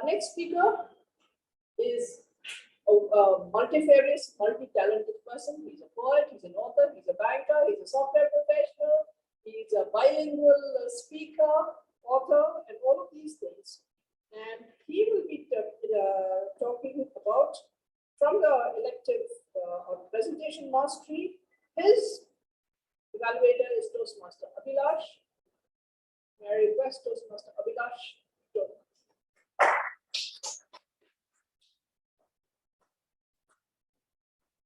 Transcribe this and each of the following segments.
Our next speaker is a multifarious, multi-talented person. He's a poet, he's an author, he's a banker, he's a software professional, he's a bilingual speaker, author, and all of these things. And he will be talking about, from the elective or presentation mastery, his evaluator is Toastmaster Abhilash. May I request Toastmaster Abhilash to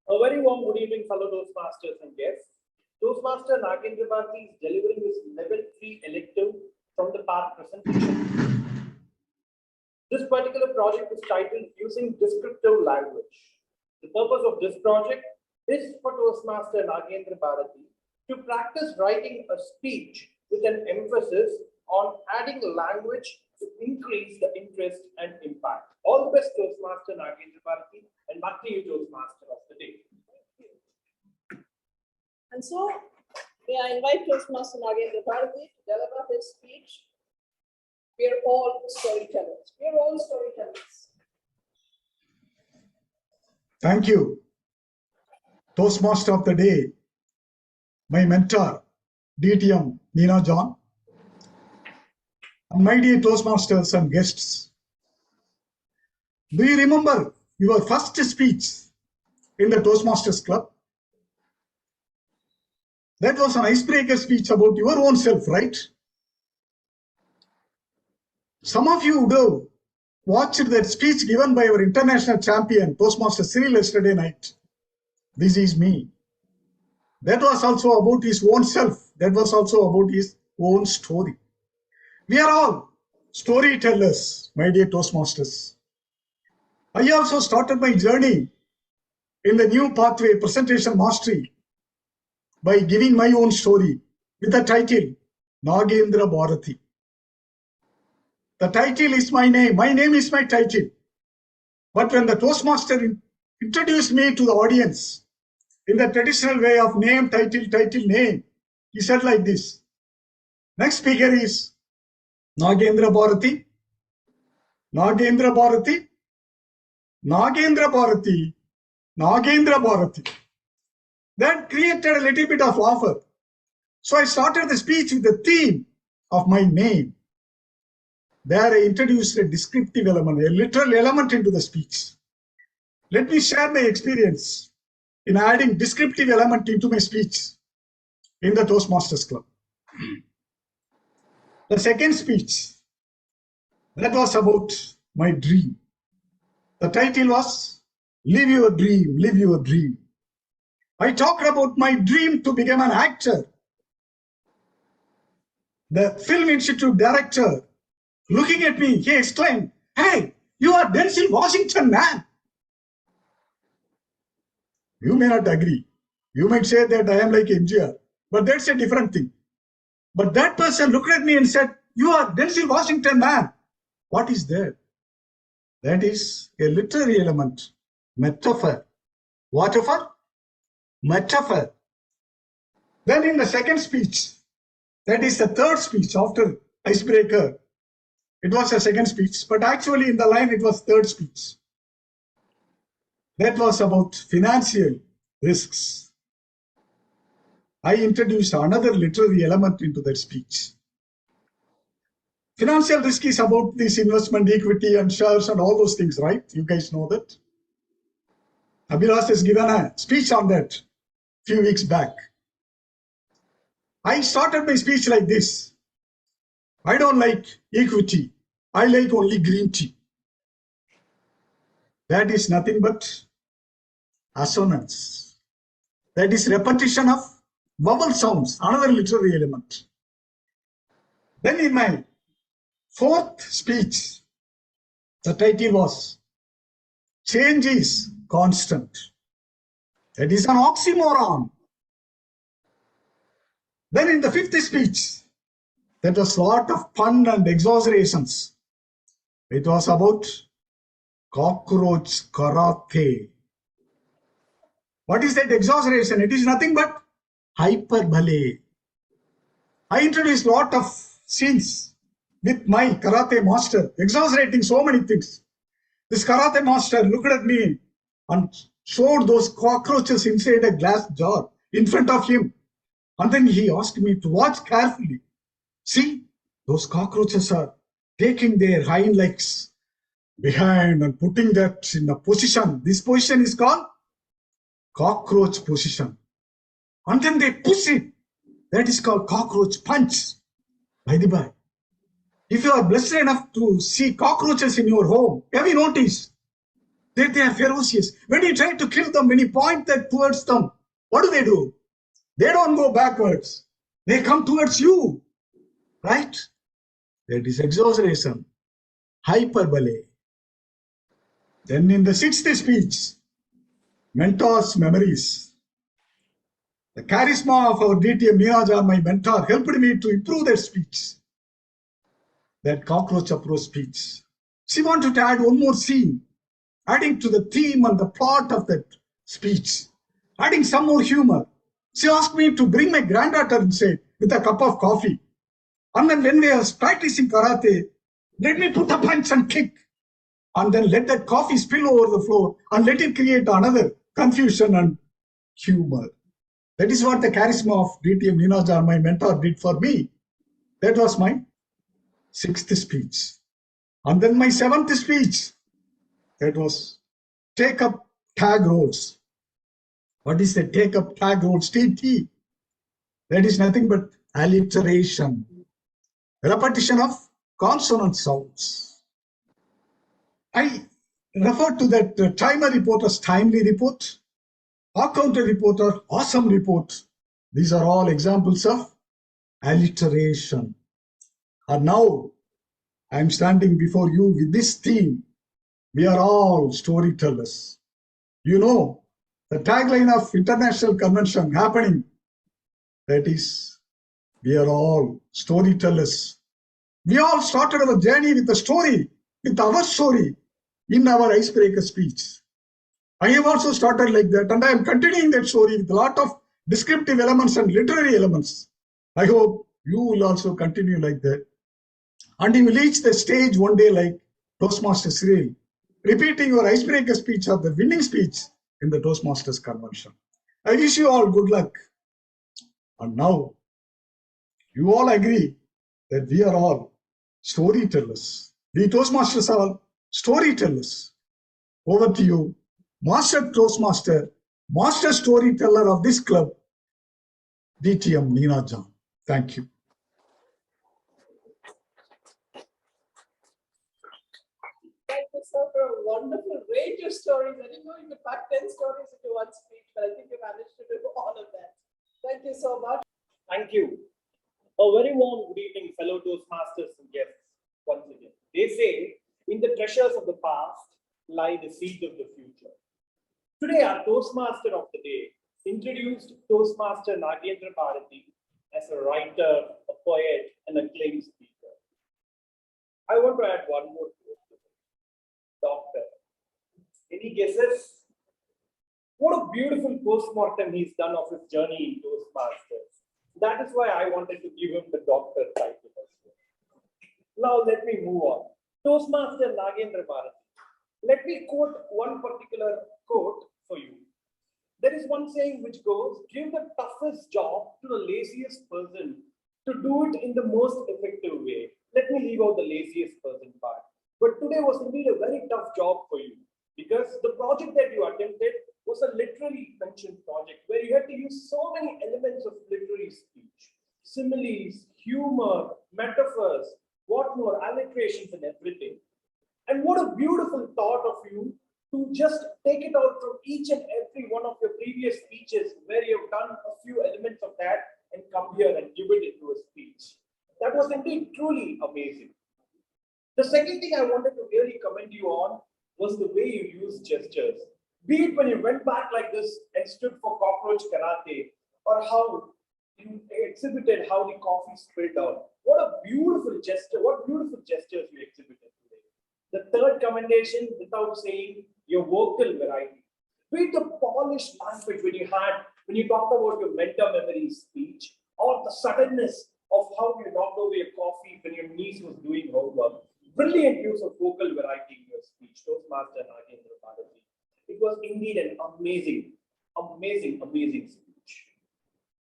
A very warm good evening, fellow Toastmasters and guests. Toastmaster Nagendra Bharati is delivering his level 3 elective from the part presentation. This particular project is titled Using Descriptive Language. The purpose of this project is for Toastmaster Nagendra Bharati to practice writing a speech with an emphasis on adding language to increase the interest and impact. All the best, Toastmaster Nagendra Bharati, and back to you, Toastmaster of the day. And so, may I invite Toastmaster Nagendra Bharati to deliver his speech. We are all storytellers. We are all storytellers. Thank you, Toastmaster of the day, my mentor, DTM Nina John, and my dear Toastmasters and guests. Do you remember your first speech in the Toastmasters Club? That was an icebreaker speech about your own self, right? Some of you would have watched that speech given by our international champion, Toastmaster Cyril, yesterday night. This is me. That was also about his own self. That was also about his own story. We are all storytellers, my dear Toastmasters. I also started my journey in the new pathway presentation mastery by giving my own story with the title Nagendra Bharati. The title is my name. My name is my title. But when the Toastmaster introduced me to the audience in the traditional way of name, title, name, he said like this. Next speaker is Nagendra Bharati. Nagendra Bharati. Nagendra Bharati. Nagendra Bharati. That created a little bit of laughter. So I started the speech with the theme of my name. There I introduced a descriptive element, a literal element into the speech. Let me share my experience in adding descriptive element into my speech in the Toastmasters Club. The second speech, that was about my dream. The title was Live Your Dream, Live Your Dream. I talked about my dream to become an actor. The Film Institute director, looking at me, he exclaimed, "Hey, you are Denzel Washington, man." You may not agree. You might say that I am like MGR, but that's a different thing. But that person looked at me and said, "You are Denzel Washington, man." What is that? That is a literary element, metaphor. Whatever? Metaphor. Then in the second speech, that is the third speech after icebreaker. It was a second speech, but actually in the line it was third speech. That was about financial risks. I introduced another literary element into that speech. Financial risk is about this investment, equity and shares and all those things, right? You guys know that. Abhilash has given a speech on that a few weeks back. I started my speech like this. I don't like equity. I like only green tea. That is nothing but assonance. That is repetition of vowel sounds, another literary element. Then in my fourth speech, the title was Change is Constant. That is an oxymoron. Then in the fifth speech, that was a lot of pun and exaggerations. It was about cockroach karate. What is that exaggeration? It is nothing but hyperbole. I introduced a lot of scenes with my karate master, exaggerating so many things. This karate master looked at me and showed those cockroaches inside a glass jar in front of him. And then he asked me to watch carefully. See, those cockroaches are taking their hind legs behind and putting that in a position. This position is called cockroach position. And then they push it. That is called cockroach punch. By the by, if you are blessed enough to see cockroaches in your home, have you noticed that they are ferocious? When you try to kill them, when you point that towards them, what do? They don't go backwards. They come towards you, right? That is exaggeration, hyperbole. Then in the sixth speech, mentor's memories. The charisma of our DTM Neeraja, my mentor, helped me to improve that speech. That cockroach approach speech. She wanted to add one more scene, adding to the theme and the plot of that speech, adding some more humor. She asked me to bring my granddaughter inside with a cup of coffee. And then when we are practicing karate, let me put a punch and kick. And then let that coffee spill over the floor and let it create another confusion and humor. That is what the charisma of DTM Neeraja, my mentor, did for me. That was my sixth speech. And then my seventh speech, that was take up tag roles. What is the take up tag roles? TT. That is nothing but alliteration, repetition of consonant sounds. I refer to that timer report as timely report, counter report or awesome report. These are all examples of alliteration. And now I am standing before you with this theme. We are all storytellers. You know, the tagline of International Convention happening, that is, we are all storytellers. We all started our journey with a story, with our story in our icebreaker speech. I have also started like that, and I am continuing that story with a lot of descriptive elements and literary elements. I hope you will also continue like that. And you will reach the stage one day like Toastmaster Cyril, repeating your icebreaker speech or the winning speech in the Toastmasters convention. I wish you all good luck. And now, you all agree that we are all storytellers. We Toastmasters are all storytellers. Over to you, Master Toastmaster, Master Storyteller of this club, DTM Neeraja. Thank you. Thank you, sir, for a wonderful range of stories. I didn't know you could pack 10 stories into one speech, but I think you managed to do all of that. Thank you so much. Thank you. A very warm good evening, fellow Toastmasters and guests. Once again, they say, in the treasures of the past lie the seeds of the future. Today, our Toastmaster of the day introduced Toastmaster Nagendra Bharati as a writer, a poet, and a acclaimed speaker. I want to add one more to it. Doctor. Any guesses? What a beautiful postmortem he's done of his journey in Toastmasters. That is why I wanted to give him the doctor title as well. Now let me move on. Toastmaster Nagendra Bharati. Let me quote one particular quote for you. There is one saying which goes, give the toughest job to the laziest person to do it in the most effective way. Let me leave out the laziest person part. But today was indeed a very tough job for you because the project that you attempted was a literary mentioned project where you had to use so many elements of literary speech, similes, humor, metaphors, what more, alliterations and everything. And what a beautiful thought of you to just take it out from each and every one of your previous speeches where you've done a few elements of that and come here and give it into a speech. That was indeed truly amazing. The second thing I wanted to really commend you on was the way you used gestures. Be it when you went back like this and stood for cockroach karate, or how you exhibited how the coffee spilled out. What a beautiful gesture, what beautiful gestures you exhibited today. The third commendation, without saying, your vocal variety. Be it the polished language when you talked about your mentor memory speech, or the suddenness of how you knocked over your coffee when your niece was doing homework. Brilliant use of vocal variety in your speech, Toastmaster Nagendra Bharati. It was indeed an amazing, amazing speech.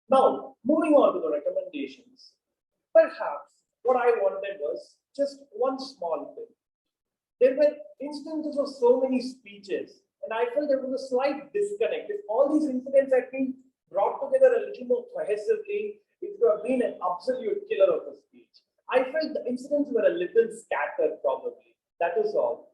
Now, moving on to the recommendations. Perhaps what I wanted was just one small thing. There were instances of so many speeches, and I felt there was a slight disconnect. If all these incidents had been brought together a little more cohesively, it would have been an absolute killer of a speech. I felt the incidents were a little scattered, probably. That is all.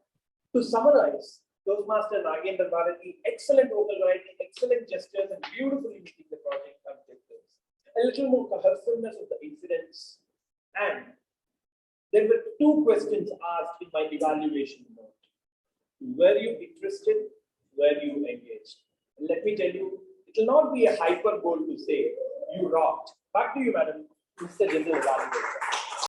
To summarize, Toastmaster Nagendra Bharati, excellent vocal variety, excellent gestures, and beautifully meeting the project objectives. A little more cohesiveness of the incidents. And there were two questions asked in my evaluation note. Were you interested? Were you engaged? And let me tell you, it will not be a hyperbole to say you rocked. Back to you, madam, Mr. General Evaluator.